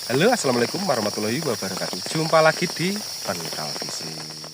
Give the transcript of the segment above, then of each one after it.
Halo, assalamualaikum warahmatullahi wabarakatuh. Jumpa lagi di Pentral Fishing.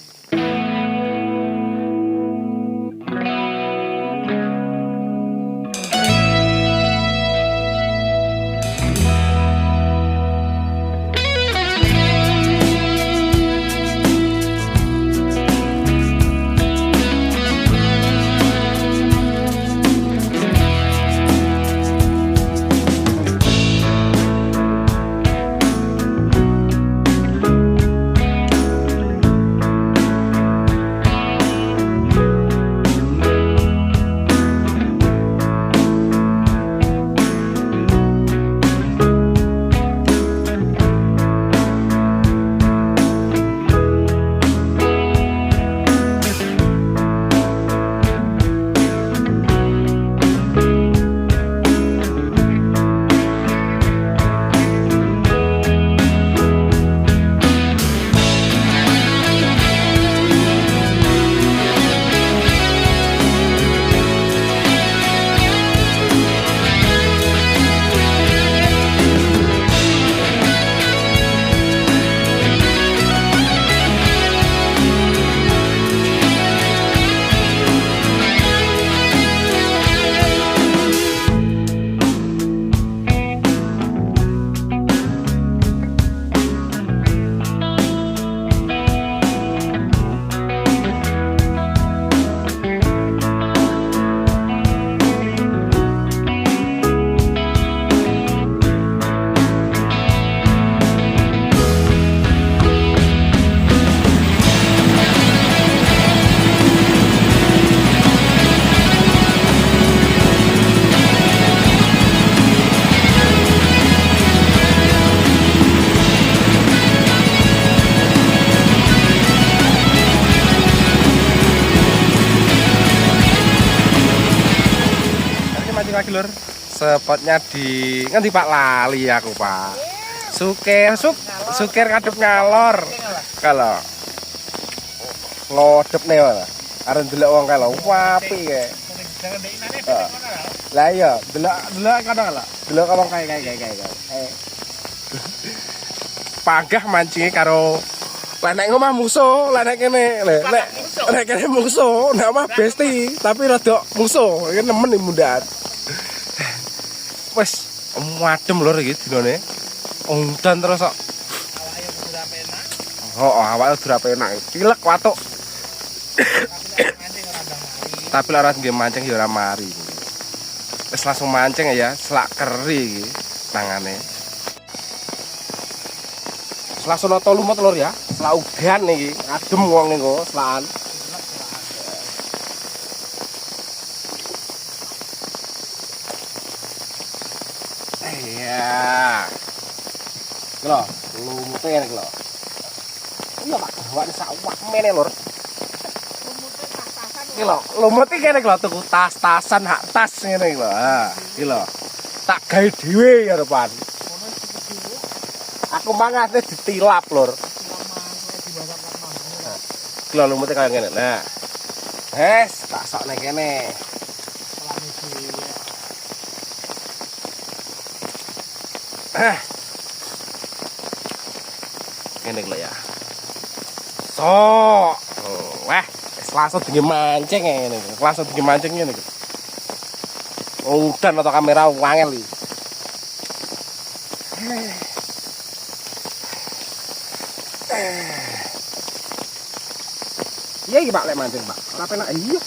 Lagi lur, spotnya di ngendi Pak, lali aku Pak. Sukir ngadep ngalor. Kalau ngodep nih malah. Arep ndelok wong kalau wapi kae. Lah iya, delok kadang lah. Delok wong kae. Panggah mancinge karo lenek ngomah musuh, lenek kene. Nek kene musuh, nek omah besti, tapi rada musuh. Iki nemen mundat. Wes adem lur iki dinane. Udan terus kok. Awake ora penak. Pilek watuk. Tapi ora nggih mancing ya ora mari. Wis langsung mancing ya, selak keri iki tangane. Langsung nata lumut lur ya. Selak udan iki, adem wong niku selakan. Iya. Lho, lumute ngene iki lho. Iya Pak, gawake sawah mene lur. Lumute tas-tasan. Iki lho, lumute kene iki lho tuku tas-tasan hak tas ngene iki lho. Ha, iki lho. Tak gawe dhewe ya depan. Aku mangate ditilap lur. Iki lho lumute kaya ngene. Nah. Wes, tak sokne kene. Ini lho ya. Sok. Wah, langsung tinggi mancing ngene. Langsung tinggi mancing ngene iki. Udan atau kamera wangel iki. Iya iki Pak lek mancing Pak. Ora penak iya.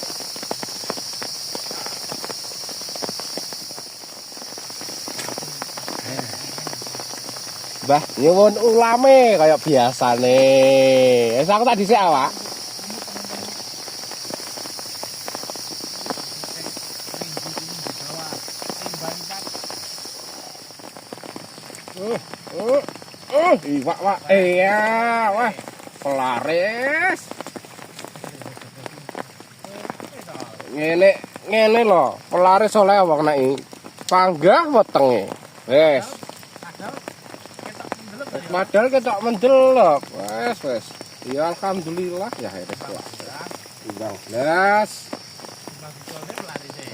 Mbah, nyuwun ulame kayak biasane. Wis aku tak dhisik awak. Iwak, Pak. Iya, wah. Pelaris. Ngene lho, pelaris oleh wong nek panggah wetenge. Wes. Padahal ketok mendelok. Wes. Ya alhamdulillah ya wis kuat. Timbang blas.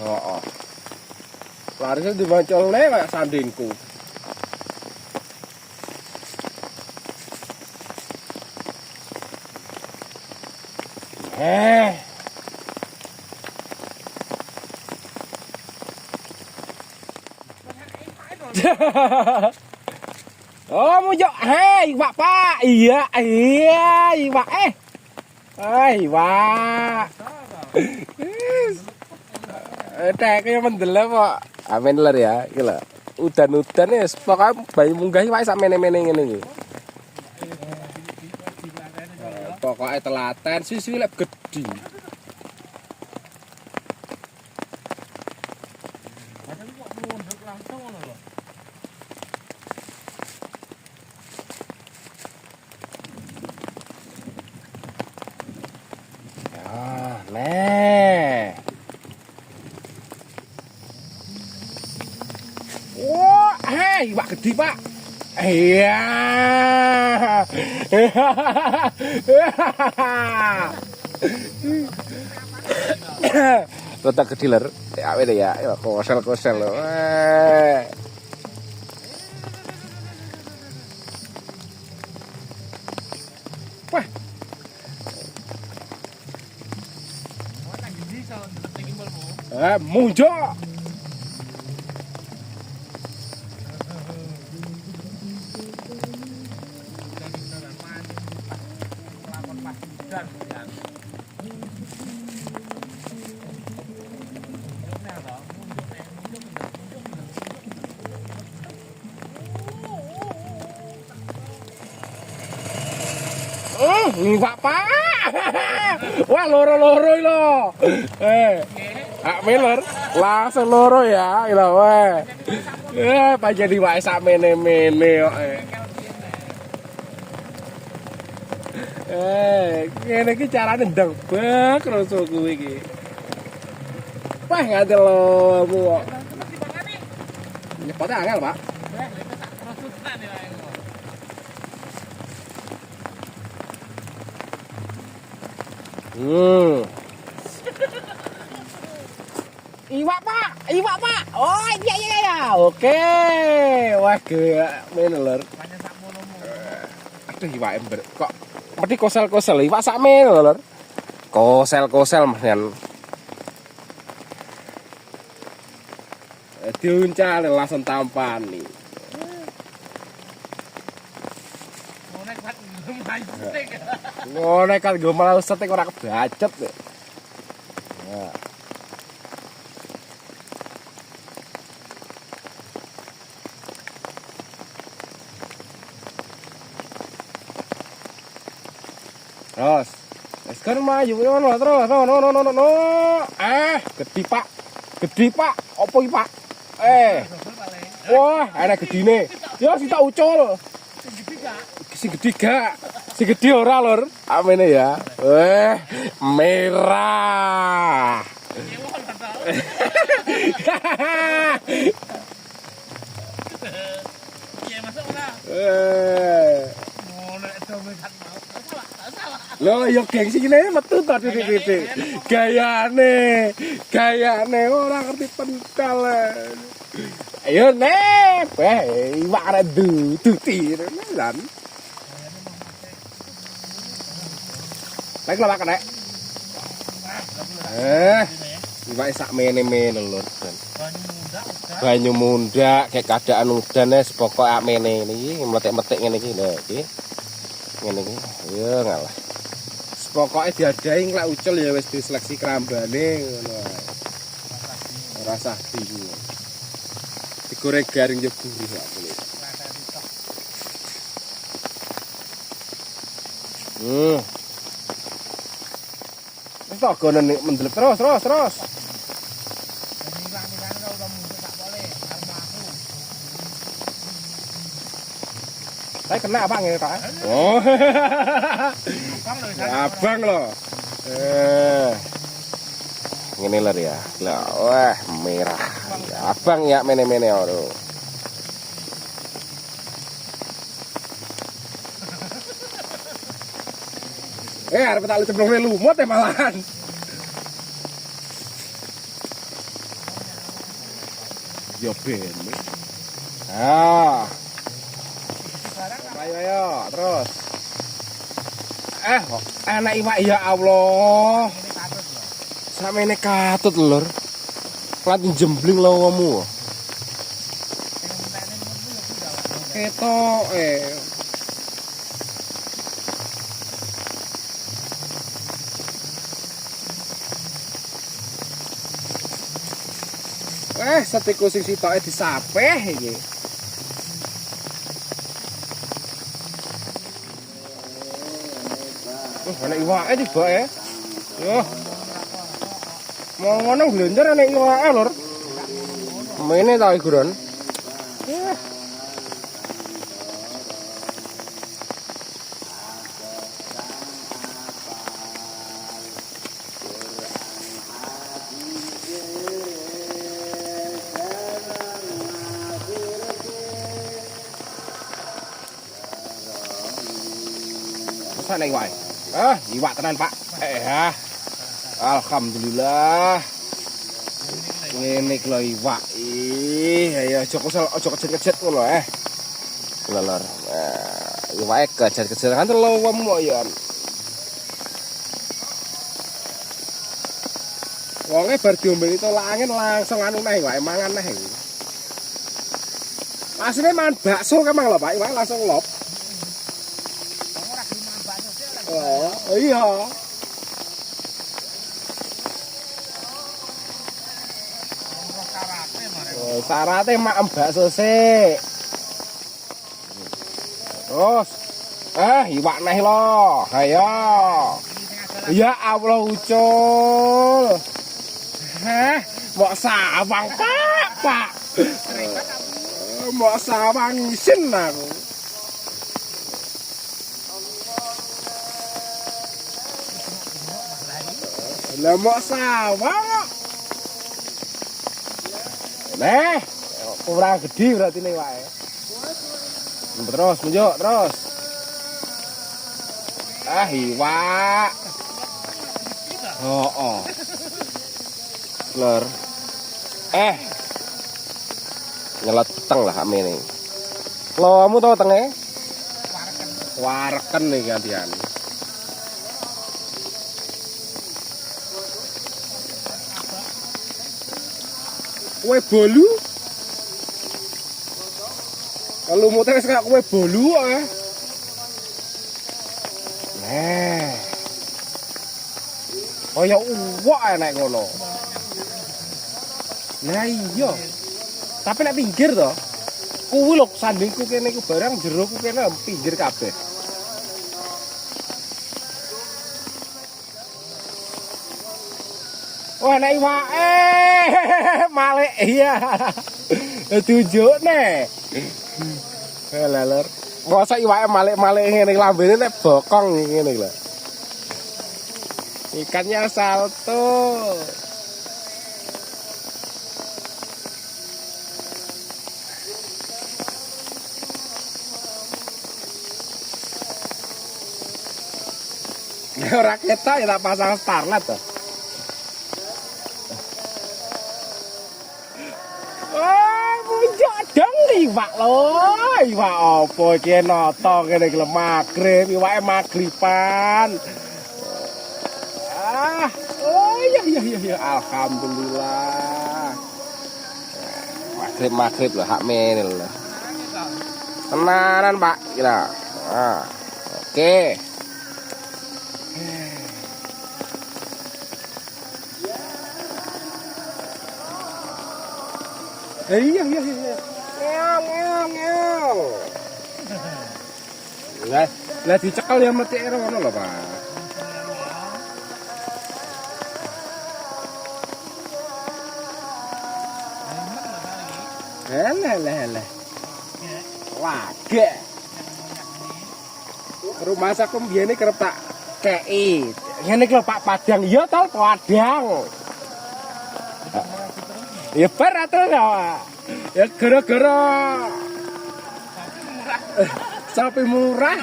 Heeh. Larisnya dibancolne kayak sandingku. Oh mau jok, hei pak, iya, pak, pak, kayak mendelep pak, amin ler ya, gila, udan ya, pokoknya bayi munggah pak sak mene ini, pokoknya telaten, sisi lek gede. Nah. Wah, hei, Pak gede, Pak. Iya. Rotak gede ler. Ya wede ya, kosel loh. Wah. Mujo. Pak. Wah, loro lo. Hak meler, langsung loro ya, gitu weh. Pak jadi wae sak mene kok. Ngene iki carane ndebak rasa kuwi iki. Wah, ngantel lomu kok. Nyepotnya angel, Pak. Iwak pak. Oh iya. Oke. Wah gak meneler. Aduh iwak ember. Kok mesti kosel iwak sak meneler. Kosel men. Diuncal langsung tampani. Ngono kan gue malah setek ora kebacet. Nah. Terus, sekarang maju terus, no. Gede pak, opo pak? Wah, ada gedine. Ya si tak ucul. Si gede ora lur. Amene ya. Merah. Loh, yo gengsi gini metu to titik-titik. Gayane ora ngerti pental. Ayo nek, iwak arek duti lan. Baik lah makan nek. Iwak sak mene lur. Banyu munda kayak keadaan udan wis pokoke akmene iki mletek-metek ngene iki lho iki. Ngene iki. Ayo ngalah. Pokoke diadahi nglek ucul ya wis diseleksi kerambane ngono ae. Ora sah bingung. Digoreng garing yo gurih kok kuwi. Wis tak gono mendelep terus. Saya kena abang ya Pak. Oh. Abang loh. Ngene lho ya. Lah, wah merah. Abang ya mene-mene ora. Arep tak cemplungne lumut ya malahan. Yo ben. Ayo terus. Anak iwak ya Allah. Samene katut lur. Lati jembling lawamu. Ketok setiku sing sitoke disapeh iki. Ana iwake tibake. Yo. Mau ngono glender ana iwake lur. Mene ta iguron. Sana iwak. Iwak tenan, Pak. Alhamdulillah. Ngene iki lho iwak. Ayo aja kejet-kejet ngono Lor. Iwake kejet-kejet kan lowem kok ya. Wonge bar diombeni tolakane langsung anu neh iwake mangan neh. Asline mangan bakso kemang lho, Pak. Iwake langsung lop. Oh iya. Sarate mak bakso sik. Terus iwak neh lo. Ayo. Ya Allah ucul. Mbok sawang, Pak. Mbok sawang isin aku. Lah mbok sawang. Kurang gede berarti nih wae. Terus nunjuk terus. Iwak. Lur. Nyelat peteng lah amene. Lomu tau tenge? Wareken nih gantian. Kue bolu. Kalau muter kayak kue bolu Oh ya uwak enak ngono. Nah iya. Tapi nek pinggir to. Kuwi lho sandingku kene iku barang jero ku kene pinggir kabeh. Wah nek iwake malik iya. Tunjukne. Lah lur. Mosok iwake malik-malik ngene lambene nek bokong ngene lho. Ikannya salto. Ora ketok ya tak pasang starlet to. Iwak lho, iwak apa iki nata kene iki magrib, iwake magriban. Iya, alhamdulillah. Magrib lho hak mene lho. Tenanan, Pak, kira. Oke. Iya. Ngel. Lah dicekel ya mati ngono lho, Pak. Lah. Wage. Rumah saku mbiyene kerep tak kei. Ngene iki lho Pak Padang ya to Padang. Ya bar terus ya gara-gara sapi murah.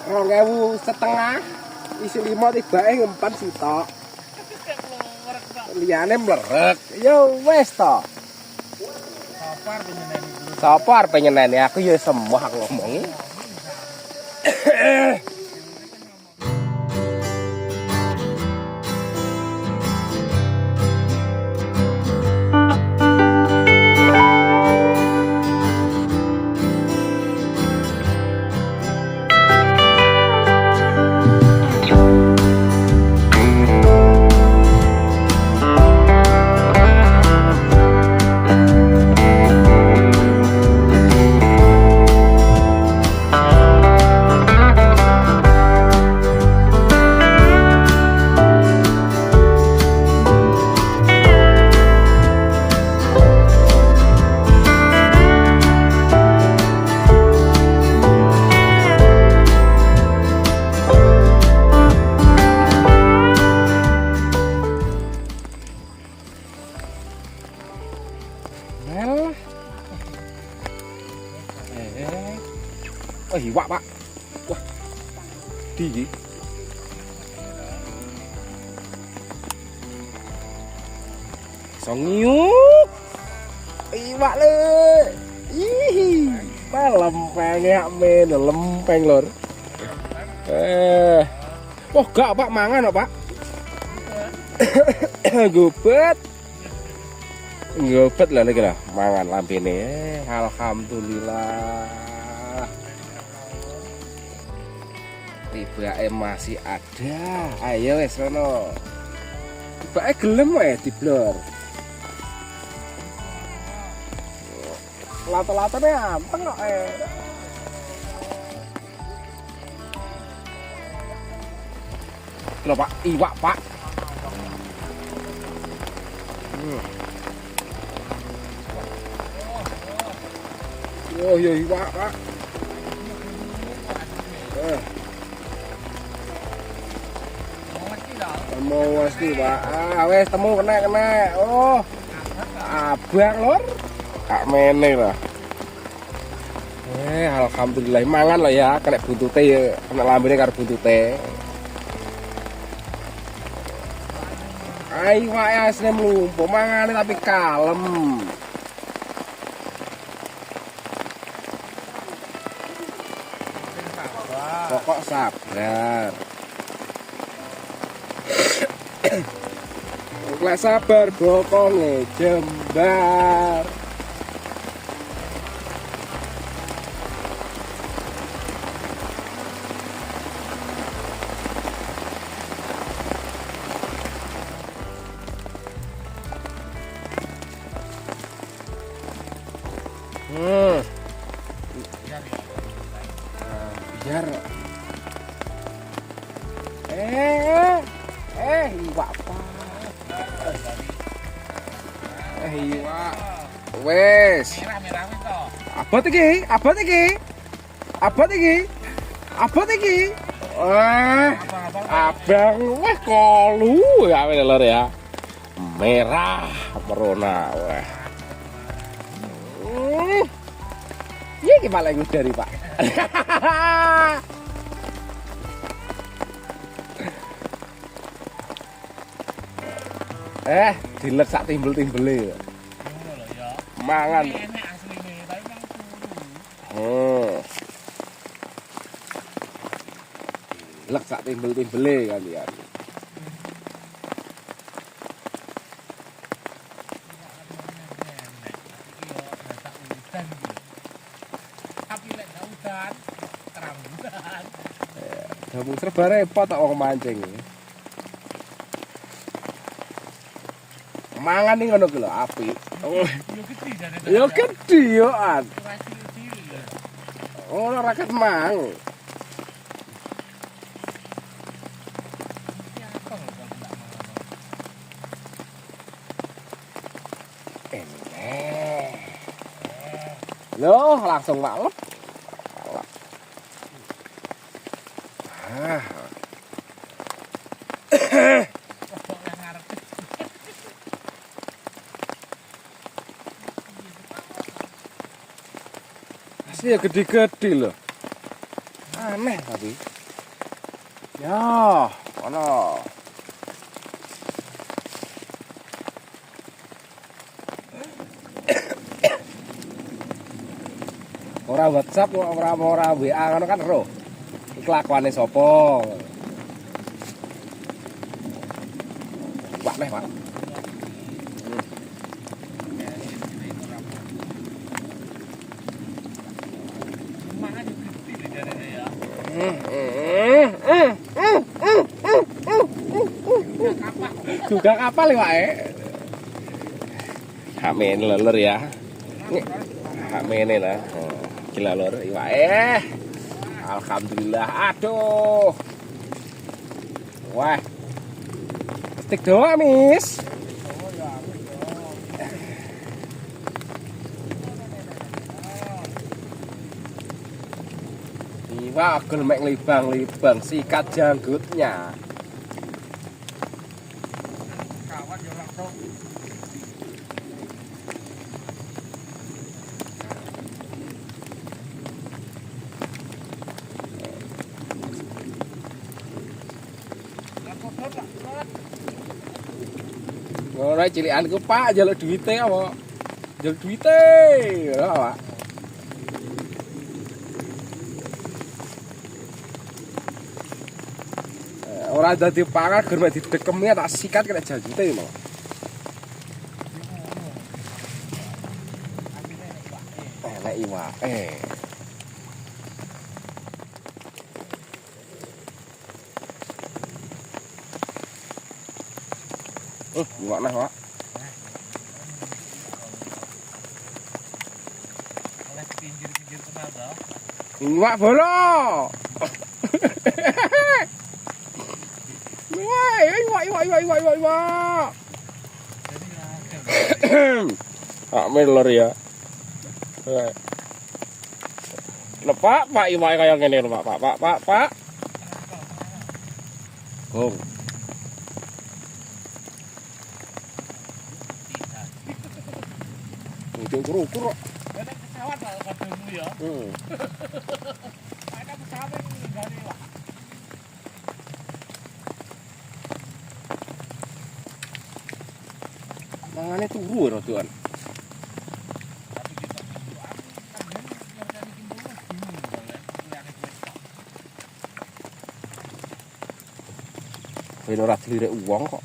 2.500 isi 5 tibake ngempan sitok. Liyane mlerek. Ya wis to. Sapa arep nyeneni aku ya semua aku ngomongi. Oh, hiwak, Pak. Wah. Di. Songiuk. Iwak le. Ih, lempeng ya men, lempeng lor. Oh, gak Pak mangan Pak. Gubet. Gubet lah nih mangan lampene. Alhamdulillah. Tiba masih ada. Ayo wes sono. Tiba gelem wae diblor. Lata-latane ampeng kok Lho Pak, iwak Pak. Oh ya iwak Pak. Mau pasti Pak. Wes temu kena. Oh. Abang lor. Kak mene lah. Alhamdulillah mangan lah ya, kena buntute ya, kena lambene karo buntute. Ai wae asline mlumpuh mangane tapi kalem. Pokok sabar. Lek sabar bokonge jembar. Biar iwak Pak. Iwak. Wes. Merah-merah wis to. Abot iki. Abang wah kolu ya lor ya. Merah merona wah. Iya gimana yang dari Pak? Dilet sak timbel-timbele. Mangan. Enak asline, tapi mang turu. Lek sak timbel-timbele kalian. Tapi lek gak udan, kerambutan. Gabung serba repot tak wong mancing. Mangan ning ngono ku lho apik. Yo gede jane. Yo gede yo an. Ora cilik-cilik. Ora raket mang. Ya kok enggak mangan. Loh, langsung malep. Kok yang ngarep. Asli ya gede-gede loh. Aneh tapi. Ya, ono. Ora WhatsApp, ora WA ngono kan ero. Kelakuane sapa? Wak meh, Pak. Mangan yo gede jane ya. Juga kapal ya, Pak. Amin lelur ya. Amin lah. Gila lor, iwak alhamdulillah. Aduh. Wah. Stik doang, Mis. Iwak gelem libang-libang sikat janggutnya. Kawan yo langsung. ora cilikanku Pak njaluk duwite apa? Njaluk duwite. Lho, Pak. Ora dadi pangan gur mek didekemi tak sikat kena jajute malah. Nek iwak. Iwak nah, Pak. Oleh pinggir-pinggir kenal toh. Iwak bolo. Iwak. Jadi ragam. Pak Miller ya. Lho Pak, iwak kaya ngene lho Pak. Oh. Ujung kuru-kuru. Ada pesawat lah ketemu ya. Ada pesawat ini dari Pak. Mangane turu lho, Tuan. Tapi kita pinduan kan ngerti pinduan bingung boleh liyane kuwi tok. Ben ora dilirik wong kok.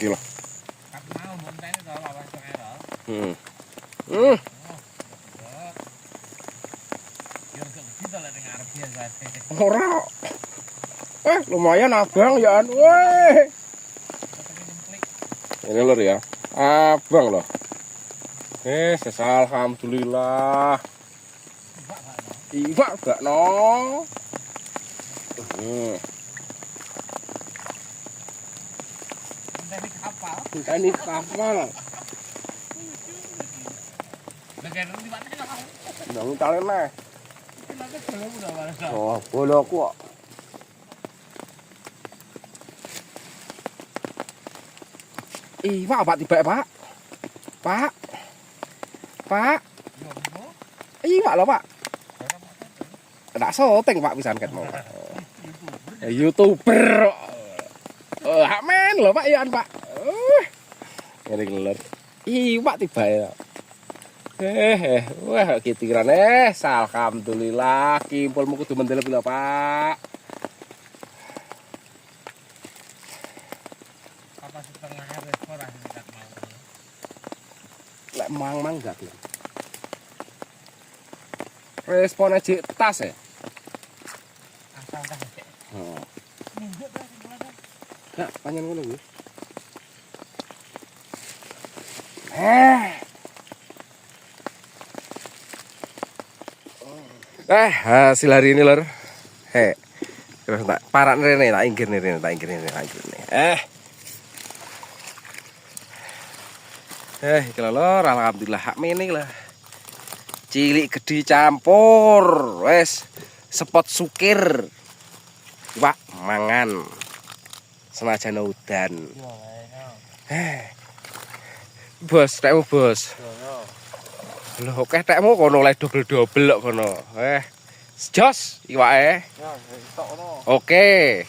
Gila. Kat mau montene to lawan sengero. Biar kita lah ning arep biasa. Ora. Lumayan abang ya an. Weh. Ini lur ya. Abang loh. Alhamdulillah. Iwak gak no. Ini kapal. Negara di mana lah. Nang talen neh. Kita kalau udah warasa. Oh, boloku kok. Iwak Pak tiba Pak. Pak. Iwak lho Pak. Tak syuting Pak pisan ket mau. YouTuber. Hak men lho Pak ian Pak. Ngene lho. Iwak tiba ya. Wah kitiran alhamdulillah kimpulmu kudu mendel pila Pak. Apa setengah restoran dekat mau. Lek mang gak lho. Respon aja tas ya. Asal dah. Minggu dah sebelah. Gak panjang ngono kuwi. Hasil hari ini lor. Terus tak parak rene tak inggir rene. Iki lor alhamdulillah hak mene lah. Cilik gede campur. Wes sepot sukir. Iwak mangan. Senajan udan. Bos, tekmu bos. Lho oke tekmu kono le dobel-dobel kok kono. Jos iwake. Ya, tok ono. Oke.